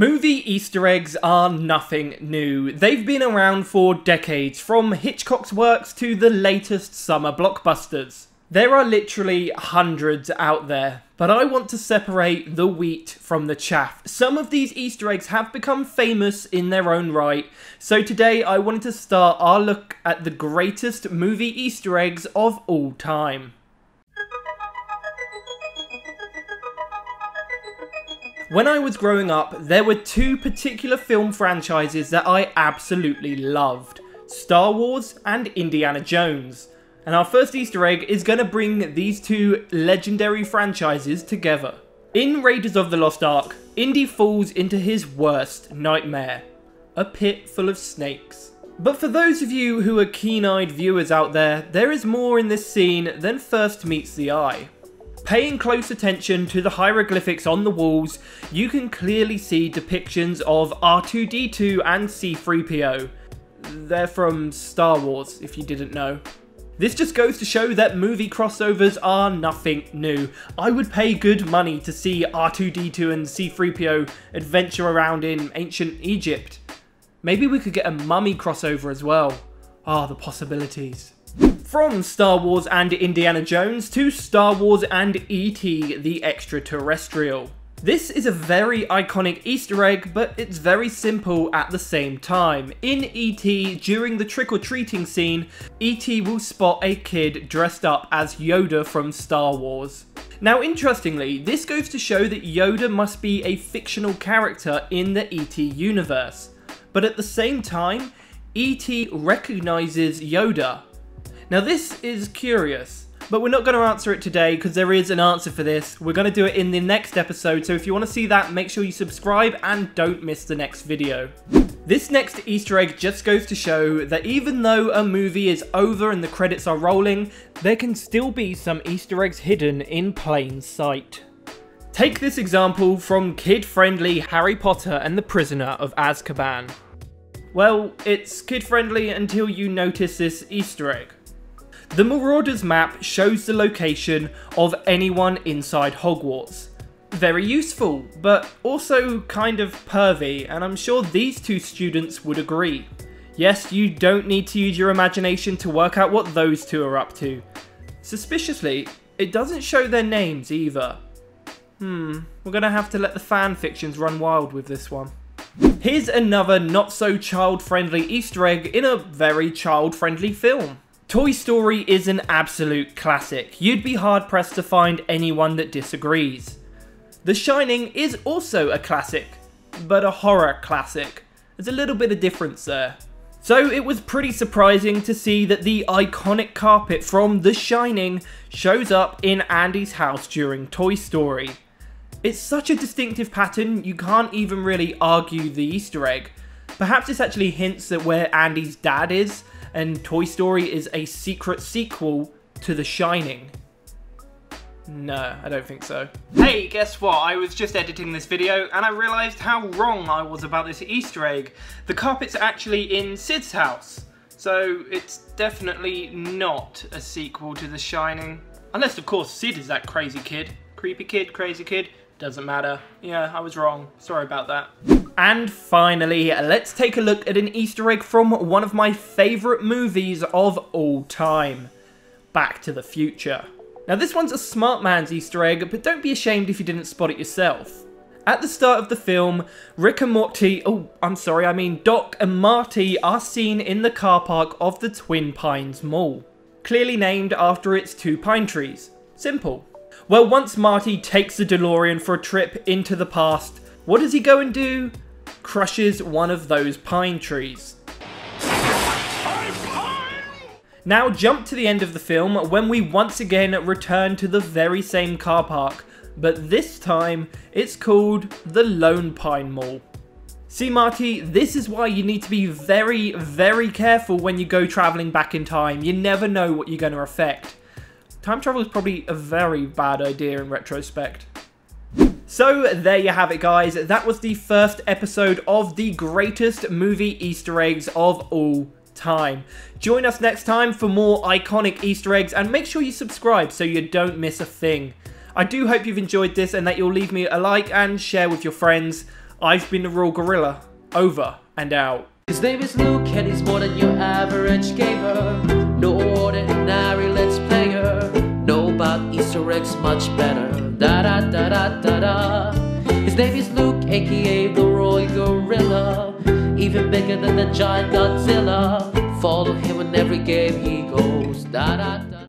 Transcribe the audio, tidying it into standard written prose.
Movie Easter eggs are nothing new. They've been around for decades, from Hitchcock's works to the latest summer blockbusters. There are literally hundreds out there, but I want to separate the wheat from the chaff. Some of these Easter eggs have become famous in their own right, so today I wanted to start our look at the greatest movie Easter eggs of all time. When I was growing up, there were two particular film franchises that I absolutely loved: Star Wars and Indiana Jones. And our first Easter egg is going to bring these two legendary franchises together. In Raiders of the Lost Ark, Indy falls into his worst nightmare: a pit full of snakes. But for those of you who are keen-eyed viewers out there is more in this scene than first meets the eye. Paying close attention to the hieroglyphics on the walls, you can clearly see depictions of R2-D2 and C-3PO. They're from Star Wars, if you didn't know. This just goes to show that movie crossovers are nothing new. I would pay good money to see R2-D2 and C-3PO adventure around in ancient Egypt. Maybe we could get a mummy crossover as well. Ah, the possibilities. From Star Wars and Indiana Jones to Star Wars and E.T. the Extraterrestrial. This is a very iconic Easter egg, but it's very simple at the same time. In E.T., during the trick-or-treating scene, E.T. will spot a kid dressed up as Yoda from Star Wars. Now interestingly, this goes to show that Yoda must be a fictional character in the E.T. universe. But at the same time, E.T. recognizes Yoda. Now this is curious, but we're not going to answer it today because there is an answer for this. We're going to do it in the next episode, so if you want to see that, make sure you subscribe and don't miss the next video. This next Easter egg just goes to show that even though a movie is over and the credits are rolling, there can still be some Easter eggs hidden in plain sight. Take this example from kid-friendly Harry Potter and the Prisoner of Azkaban. Well, it's kid-friendly until you notice this Easter egg. The Marauders map shows the location of anyone inside Hogwarts. Very useful, but also kind of pervy, and I'm sure these two students would agree. Yes, you don't need to use your imagination to work out what those two are up to. Suspiciously, it doesn't show their names either. We're gonna have to let the fan fictions run wild with this one. Here's another not so child-friendly Easter egg in a very child-friendly film. Toy Story is an absolute classic. You'd be hard-pressed to find anyone that disagrees. The Shining is also a classic, but a horror classic. There's a little bit of difference there. So it was pretty surprising to see that the iconic carpet from The Shining shows up in Andy's house during Toy Story. It's such a distinctive pattern, you can't even really argue the Easter egg. Perhaps this actually hints at where Andy's dad is, and Toy Story is a secret sequel to The Shining. No, I don't think so. Hey, guess what? I was just editing this video and I realised how wrong I was about this Easter egg. The carpet's actually in Sid's house, so it's definitely not a sequel to The Shining. Unless, of course, Sid is that crazy kid. Creepy kid, crazy kid. Doesn't matter. Yeah, I was wrong. Sorry about that. And finally, let's take a look at an Easter egg from one of my favourite movies of all time: Back to the Future. Now this one's a smart man's Easter egg, but don't be ashamed if you didn't spot it yourself. At the start of the film, Doc and Marty are seen in the car park of the Twin Pines Mall, clearly named after its two pine trees. Simple. Well, once Marty takes the DeLorean for a trip into the past, what does he go and do? Crushes one of those pine trees. Now jump to the end of the film when we once again return to the very same car park, but this time it's called the Lone Pine Mall. See, Marty, this is why you need to be very, very careful when you go travelling back in time. You never know what you're going to affect. Time travel is probably a very bad idea in retrospect. So there you have it, guys. That was the first episode of the greatest movie Easter eggs of all time. Join us next time for more iconic Easter eggs, and make sure you subscribe so you don't miss a thing. I do hope you've enjoyed this and that you'll leave me a like and share with your friends. I've been the Royal Gorilla, over and out. His name is Luke and he's more than your average gamer. No ordinary let's player. Know about Easter eggs much better. Da da da da da da. His name is Luke, aka the Royal Gorilla. Even bigger than the giant Godzilla. Follow him in every game he goes. Da da.